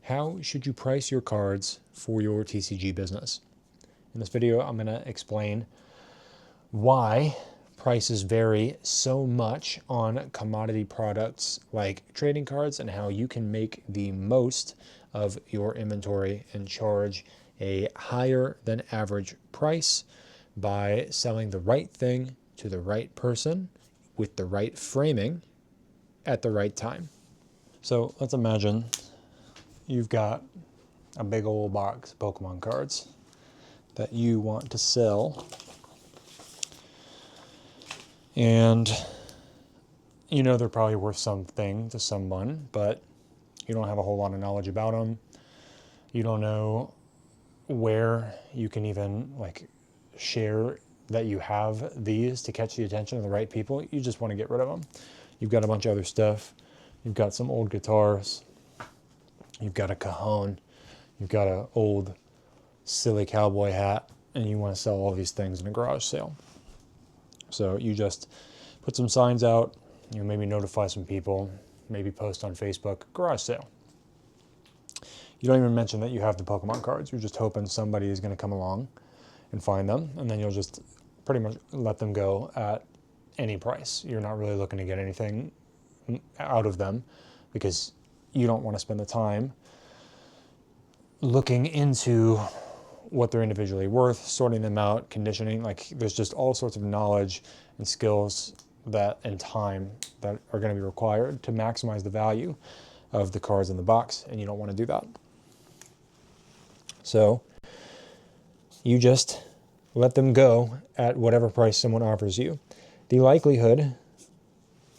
How should you price your cards for your TCG business? In this video, I'm going to explain why prices vary so much on commodity products like trading cards and how you can make the most of your inventory and charge a higher than average price by selling the right thing to the right person with the right framing at the right time. So let's imagine you've got a big old box of Pokemon cards that you want to sell, and you know they're probably worth something to someone, but you don't have a whole lot of knowledge about them. You don't know where you can even share that you have these to catch the attention of the right people. You just want to get rid of them. You've got a bunch of other stuff. You've got some old guitars. You've got a cajon. You've got an old silly cowboy hat, and you want to sell all these things in a garage sale. So you just put some signs out, maybe notify some people, maybe post on Facebook, garage sale. You don't even mention that you have the Pokemon cards. You're just hoping somebody is going to come along and find them, and then you'll just pretty much let them go at any price. You're not really looking to get anything out of them because you don't want to spend the time looking into what they're individually worth, sorting them out, conditioning. There's just all sorts of knowledge and skills and time that are going to be required to maximize the value of the cards in the box, and you don't want to do that. So you just let them go at whatever price someone offers you. The likelihood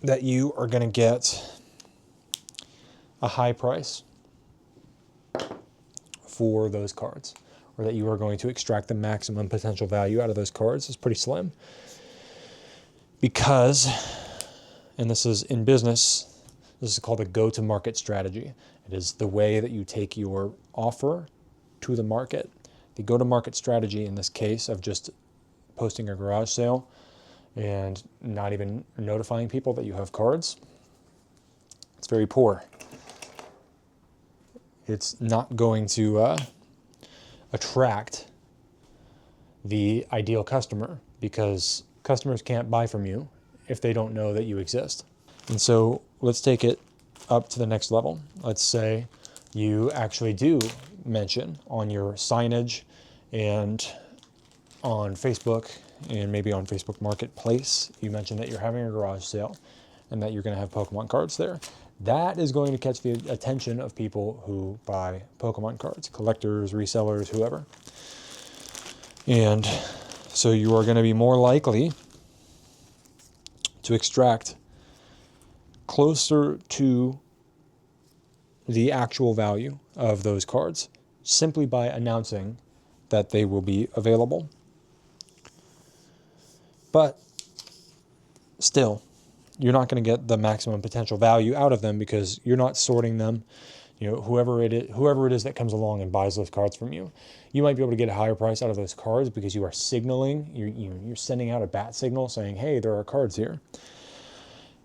that you are going to get a high price for those cards, or that you are going to extract the maximum potential value out of those cards, is pretty slim. Because, and this is in business, this is called a go-to-market strategy. It is the way that you take your offer to the market. The go-to-market strategy in this case of just posting a garage sale and not even notifying people that you have cards, it's very poor. It's not going to attract the ideal customer, because customers can't buy from you if they don't know that you exist. And so let's take it up to the next level. Let's say you actually do mention on your signage and on Facebook, and maybe on Facebook Marketplace, you mention that you're having a garage sale and that you're going to have Pokemon cards there. That is going to catch the attention of people who buy Pokemon cards, collectors, resellers, whoever. And so you are going to be more likely to extract closer to the actual value of those cards simply by announcing that they will be available. But still, you're not going to get the maximum potential value out of them because you're not sorting them. Whoever it is that comes along and buys those cards from you, you might be able to get a higher price out of those cards because you are signaling, you're sending out a bat signal saying, hey, there are cards here.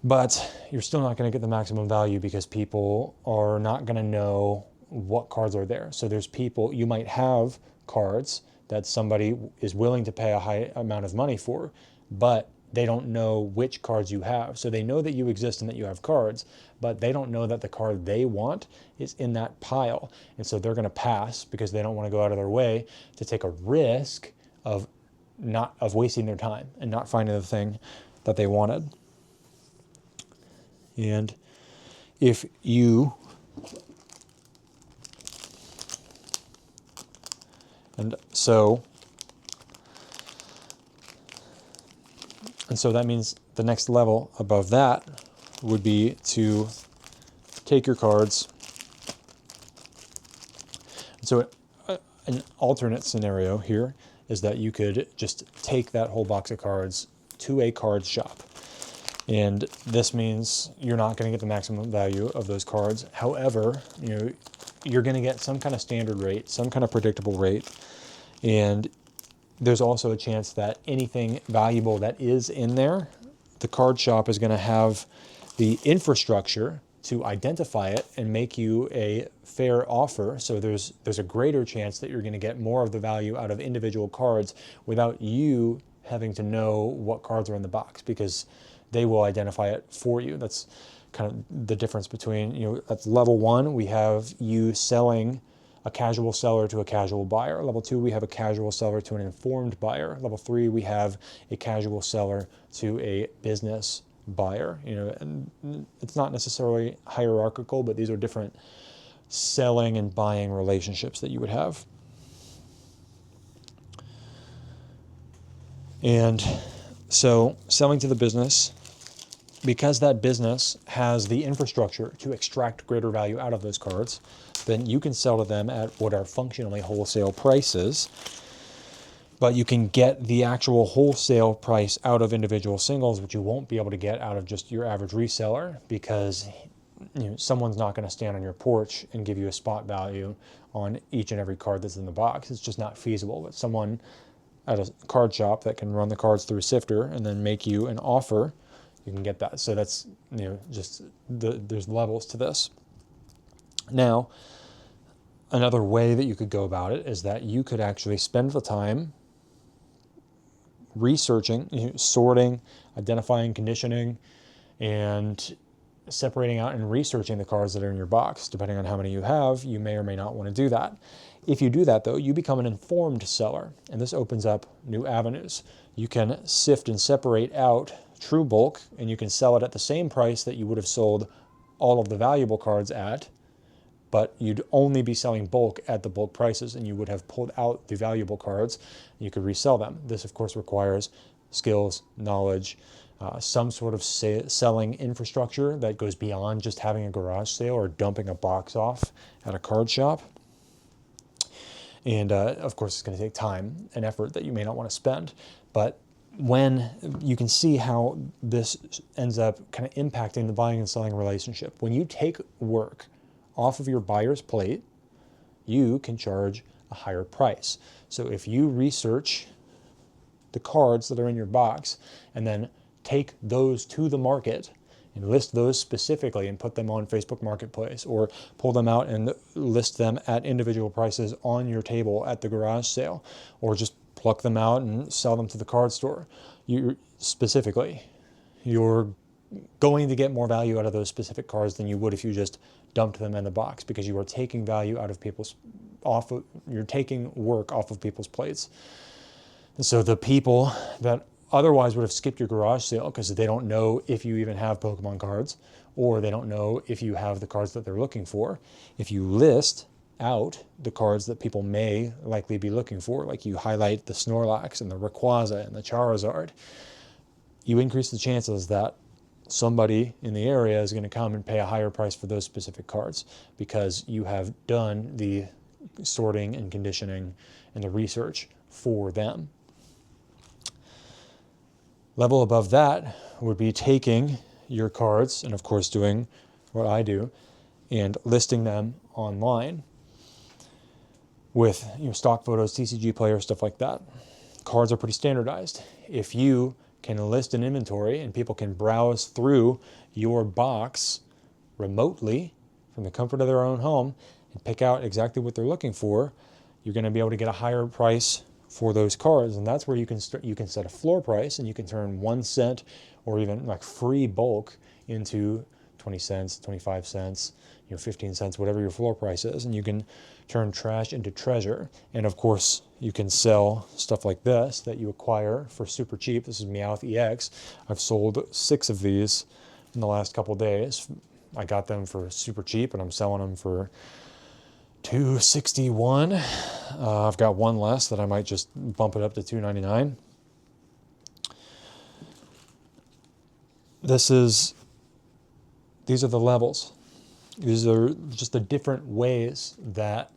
But you're still not going to get the maximum value because people are not going to know what cards are there. So there's people, you might have cards that somebody is willing to pay a high amount of money for, but they don't know which cards you have. So they know that you exist and that you have cards, but they don't know that the card they want is in that pile. And so they're going to pass because they don't want to go out of their way to take a risk of wasting their time and not finding the thing that they wanted. And if you And so that means the next level above that would be to take your cards. And so an alternate scenario here is that you could just take that whole box of cards to a card shop. And this means you're not going to get the maximum value of those cards. However, you're going to get some kind of standard rate, some kind of predictable rate. And there's also a chance that anything valuable that is in there, the card shop is going to have the infrastructure to identify it and make you a fair offer. So there's a greater chance that you're going to get more of the value out of individual cards without you having to know what cards are in the box, because they will identify it for you. That's kind of the difference between, that's level 1, we have you selling a casual seller to a casual buyer. Level 2, we have a casual seller to an informed buyer. Level 3, we have a casual seller to a business buyer. And it's not necessarily hierarchical, but these are different selling and buying relationships that you would have. And so selling to the business, because that business has the infrastructure to extract greater value out of those cards, then you can sell to them at what are functionally wholesale prices, but you can get the actual wholesale price out of individual singles, which you won't be able to get out of just your average reseller, because someone's not going to stand on your porch and give you a spot value on each and every card that's in the box. It's just not feasible. But someone at a card shop that can run the cards through a sifter and then make you an offer, you can get that. So that's, there's levels to this. Now, another way that you could go about it is that you could actually spend the time researching, sorting, identifying, conditioning, and separating out and researching the cards that are in your box. Depending on how many you have, you may or may not want to do that. If you do that, though, you become an informed seller, and this opens up new avenues. You can sift and separate out true bulk, and you can sell it at the same price that you would have sold all of the valuable cards at, but you'd only be selling bulk at the bulk prices, and you would have pulled out the valuable cards. You could resell them. This, of course, requires skills, knowledge, some sort of selling infrastructure that goes beyond just having a garage sale or dumping a box off at a card shop. And of course, it's going to take time and effort that you may not want to spend. But when you can see how this ends up kind of impacting the buying and selling relationship, when you take work off of your buyer's plate, you can charge a higher price. So if you research the cards that are in your box and then take those to the market and list those specifically and put them on Facebook Marketplace, or pull them out and list them at individual prices on your table at the garage sale, or just pluck them out and sell them to the card store, you're going to get more value out of those specific cards than you would if you just dumped them in the box, because you are taking value out of you're taking work off of people's plates. And so the people that otherwise would have skipped your garage sale because they don't know if you even have Pokemon cards, or they don't know if you have the cards that they're looking for, if you list out the cards that people may likely be looking for, like you highlight the Snorlax and the Rayquaza and the Charizard, you increase the chances that somebody in the area is going to come and pay a higher price for those specific cards, because you have done the sorting and conditioning and the research for them. Level above that would be taking your cards and, of course, doing what I do and listing them online with stock photos, TCGplayer, stuff like that. Cards are pretty standardized. If you can list an inventory and people can browse through your box remotely from the comfort of their own home and pick out exactly what they're looking for, you're going to be able to get a higher price for those cards. And that's where you can set a floor price, and you can turn 1 cent or even like free bulk into 20 cents, 25 cents, 15 cents, whatever your floor price is. And you can turn trash into treasure. And of course, you can sell stuff like this that you acquire for super cheap. This is Meowth EX. I've sold 6 of these in the last couple days. I got them for super cheap, and I'm selling them for $261. I've got one less that I might just bump it up to $299. These are the levels. These are just the different ways that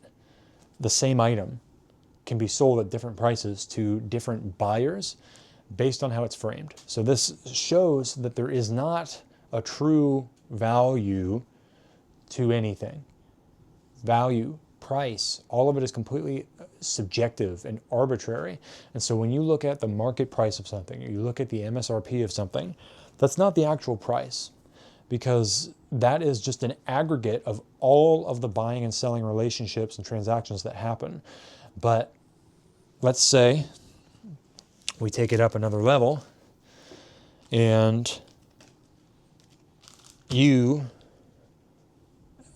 the same item can be sold at different prices to different buyers based on how it's framed. So this shows that there is not a true value to anything. Value, price, all of it is completely subjective and arbitrary. And so when you look at the market price of something, or you look at the MSRP of something, that's not the actual price. because that is just an aggregate of all of the buying and selling relationships and transactions that happen. But let's say we take it up another level and you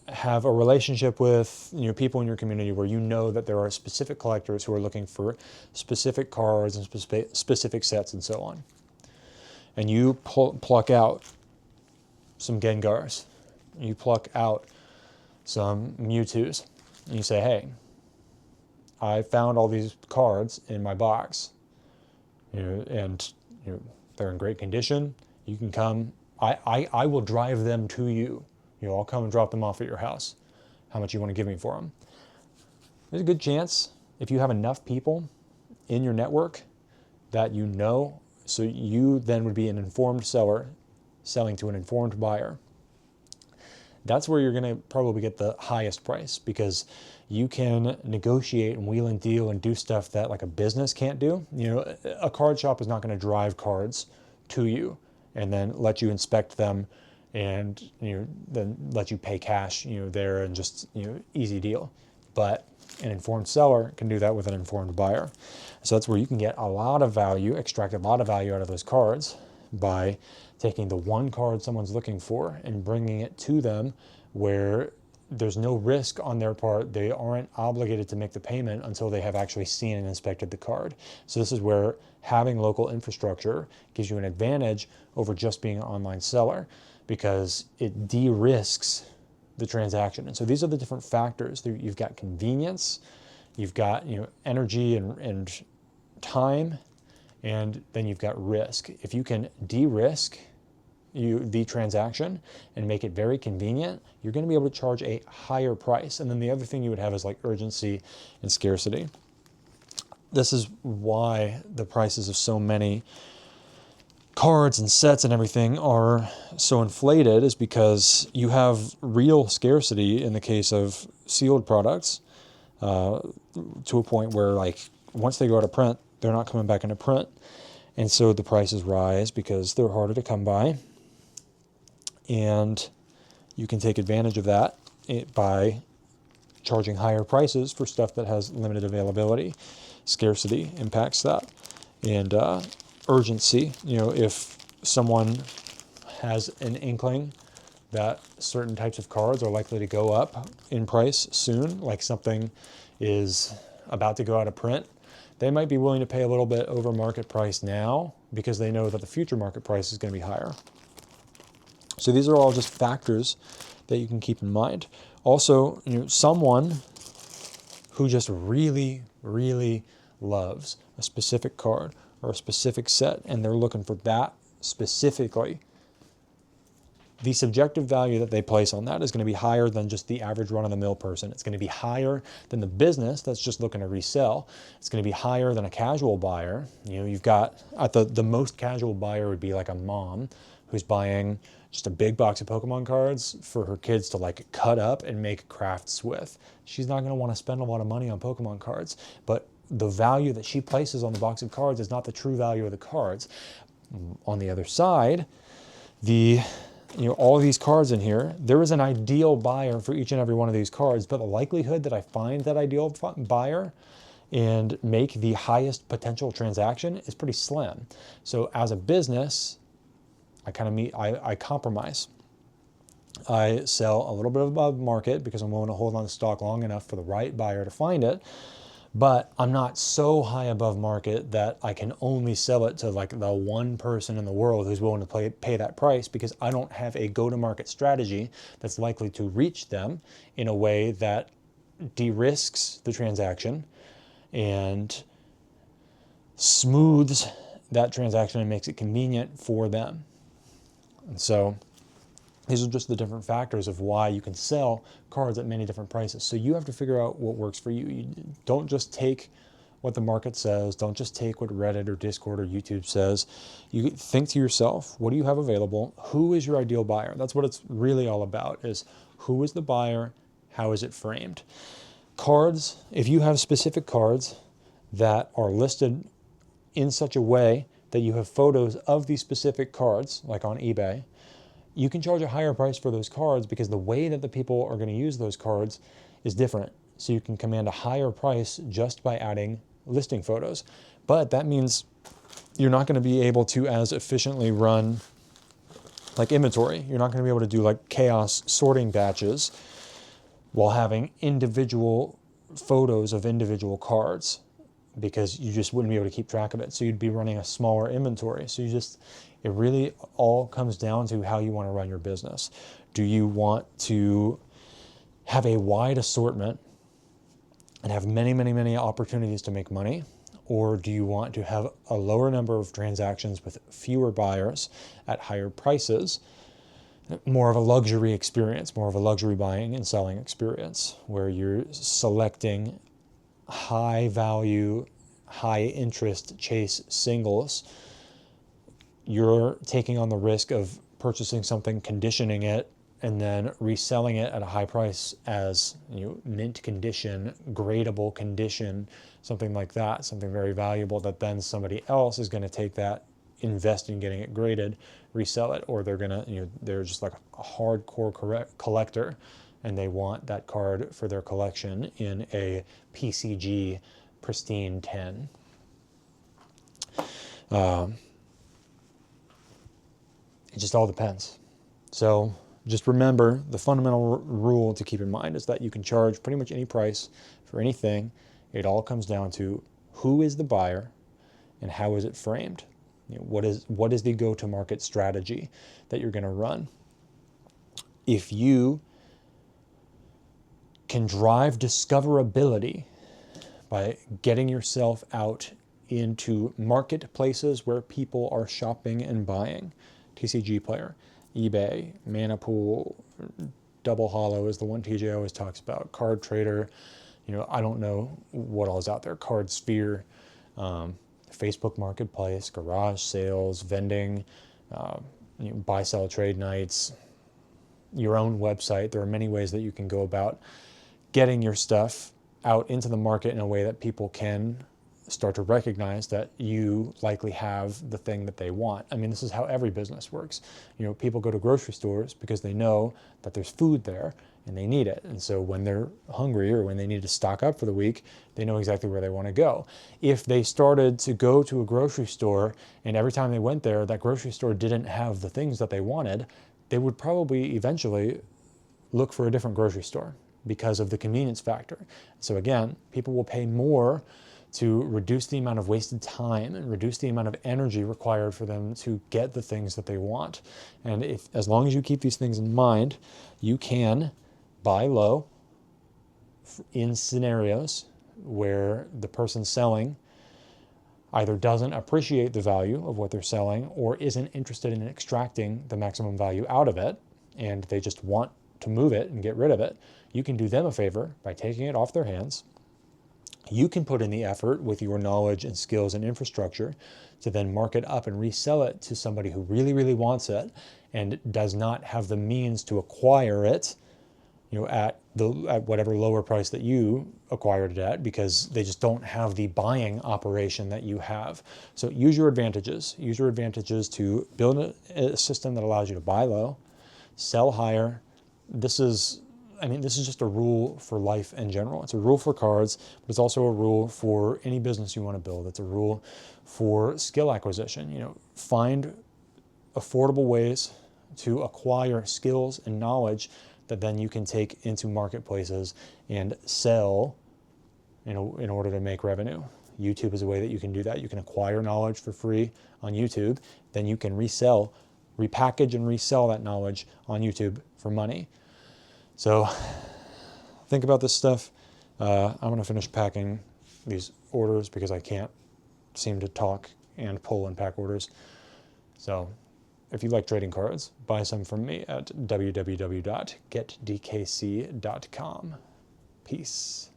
have a relationship with people in your community where you know that there are specific collectors who are looking for specific cards and specific sets and so on. And you pluck out some Gengars, you pluck out some Mewtwo's, and you say, hey, I found all these cards in my box, and they're in great condition. You can come, I will drive them to you. I'll come and drop them off at your house. How much you want to give me for them? There's a good chance, if you have enough people in your network that so you then would be an informed seller selling to an informed buyer. That's where you're going to probably get the highest price, because you can negotiate and wheel and deal and do stuff that like a business can't do. A card shop is not going to drive cards to you and then let you inspect them and then let you pay cash there, and just easy deal. But an informed seller can do that with an informed buyer. So that's where you can get a lot of value, extract a lot of value out of those cards by taking the one card someone's looking for and bringing it to them where there's no risk on their part. They aren't obligated to make the payment until they have actually seen and inspected the card. So this is where having local infrastructure gives you an advantage over just being an online seller, because it de-risks the transaction. And so these are the different factors. You've got convenience, you've got energy and time, and then you've got risk. If you can de-risk the transaction and make it very convenient, you're going to be able to charge a higher price. And then the other thing you would have is like urgency and scarcity. This is why the prices of so many cards and sets and everything are so inflated, is because you have real scarcity in the case of sealed products, to a point where like once they go out of print, they're not coming back into print. And so the prices rise because they're harder to come by. And you can take advantage of that by charging higher prices for stuff that has limited availability. Scarcity impacts that. And urgency, if someone has an inkling that certain types of cards are likely to go up in price soon, like something is about to go out of print, they might be willing to pay a little bit over market price now because they know that the future market price is going to be higher. So these are all just factors that you can keep in mind. Also, someone who just really, really loves a specific card or a specific set, and they're looking for that specifically, the subjective value that they place on that is going to be higher than just the average run-of-the-mill person. It's going to be higher than the business that's just looking to resell. It's going to be higher than a casual buyer. You've got, at the most casual buyer would be like a mom who's buying just a big box of Pokemon cards for her kids to like cut up and make crafts with. She's not going to want to spend a lot of money on Pokemon cards, but the value that she places on the box of cards is not the true value of the cards. On the other side, all of these cards in here, there is an ideal buyer for each and every one of these cards, but the likelihood that I find that ideal buyer and make the highest potential transaction is pretty slim. So as a business, I compromise. I sell a little bit above market because I'm willing to hold on to stock long enough for the right buyer to find it. But I'm not so high above market that I can only sell it to like the one person in the world who's willing to pay that price, because I don't have a go-to-market strategy that's likely to reach them in a way that de-risks the transaction and smooths that transaction and makes it convenient for them. And so these are just the different factors of why you can sell cards at many different prices. So you have to figure out what works for you. You don't just take what the market says. Don't just take what Reddit or Discord or YouTube says. You think to yourself, what do you have available? Who is your ideal buyer? That's what it's really all about, is who is the buyer? How is it framed? Cards, if you have specific cards that are listed in such a way that you have photos of these specific cards, like on eBay, you can charge a higher price for those cards because the way that the people are going to use those cards is different. So you can command a higher price just by adding listing photos. But that means you're not going to be able to as efficiently run like inventory. You're not going to be able to do like chaos sorting batches while having individual photos of individual cards, because you just wouldn't be able to keep track of it. So you'd be running a smaller inventory. So it really all comes down to how you want to run your business. Do you want to have a wide assortment and have many, many, many opportunities to make money? Or do you want to have a lower number of transactions with fewer buyers at higher prices, more of a luxury experience, more of a luxury buying and selling experience, where you're selecting high value, high interest chase singles? You're taking on the risk of purchasing something, conditioning it, and then reselling it at a high price as, you know, mint condition, gradable condition, something like that, something very valuable that then somebody else is going to take that, invest in getting it graded, resell it, or they're going to, you know, they're just like a hardcore collector and they want that card for their collection in a PCG pristine 10. It just all depends. So just remember, the fundamental rule to keep in mind is that you can charge pretty much any price for anything. It all comes down to who is the buyer and how is it framed. You know, what is the go-to-market strategy that you're going to run? If you can drive discoverability by getting yourself out into marketplaces where people are shopping and buying, TCGplayer, eBay, Manapool, Double Hollow is the one TJ always talks about, Card Trader, you know, I don't know what all is out there, Card Sphere, Facebook Marketplace, garage sales, vending, you know, buy, sell, trade nights, your own website. There are many ways that you can go about getting your stuff out into the market in a way that people can start to recognize that you likely have the thing that they want. I mean, this is how every business works. You know, people go to grocery stores because they know that there's food there and they need it. And so when they're hungry or when they need to stock up for the week, they know exactly where they want to go. If they started to go to a grocery store and every time they went there, that grocery store didn't have the things that they wanted, they would probably eventually look for a different grocery store because of the convenience factor. So again, people will pay more to reduce the amount of wasted time and reduce the amount of energy required for them to get the things that they want. And as long as you keep these things in mind, you can buy low in scenarios where the person selling either doesn't appreciate the value of what they're selling or isn't interested in extracting the maximum value out of it, and they just want to move it and get rid of it. You can do them a favor by taking it off their hands. You can put in the effort with your knowledge and skills and infrastructure to then mark it up and resell it to somebody who really, really wants it and does not have the means to acquire it, you know, at whatever lower price that you acquired it at, because they just don't have the buying operation that you have. So use your advantages. Use your advantages to build a system that allows you to buy low, sell higher. This is just a rule for life in general. It's a rule for cards, but it's also a rule for any business you want to build. It's a rule for skill acquisition. You know, find affordable ways to acquire skills and knowledge that then you can take into marketplaces and sell in order to make revenue. YouTube is a way that you can do that. You can acquire knowledge for free on YouTube. Then you can repackage and resell that knowledge on YouTube for money. So think about this stuff. I'm going to finish packing these orders because I can't seem to talk and pull and pack orders. So if you like trading cards, buy some from me at www.getdkc.com. Peace.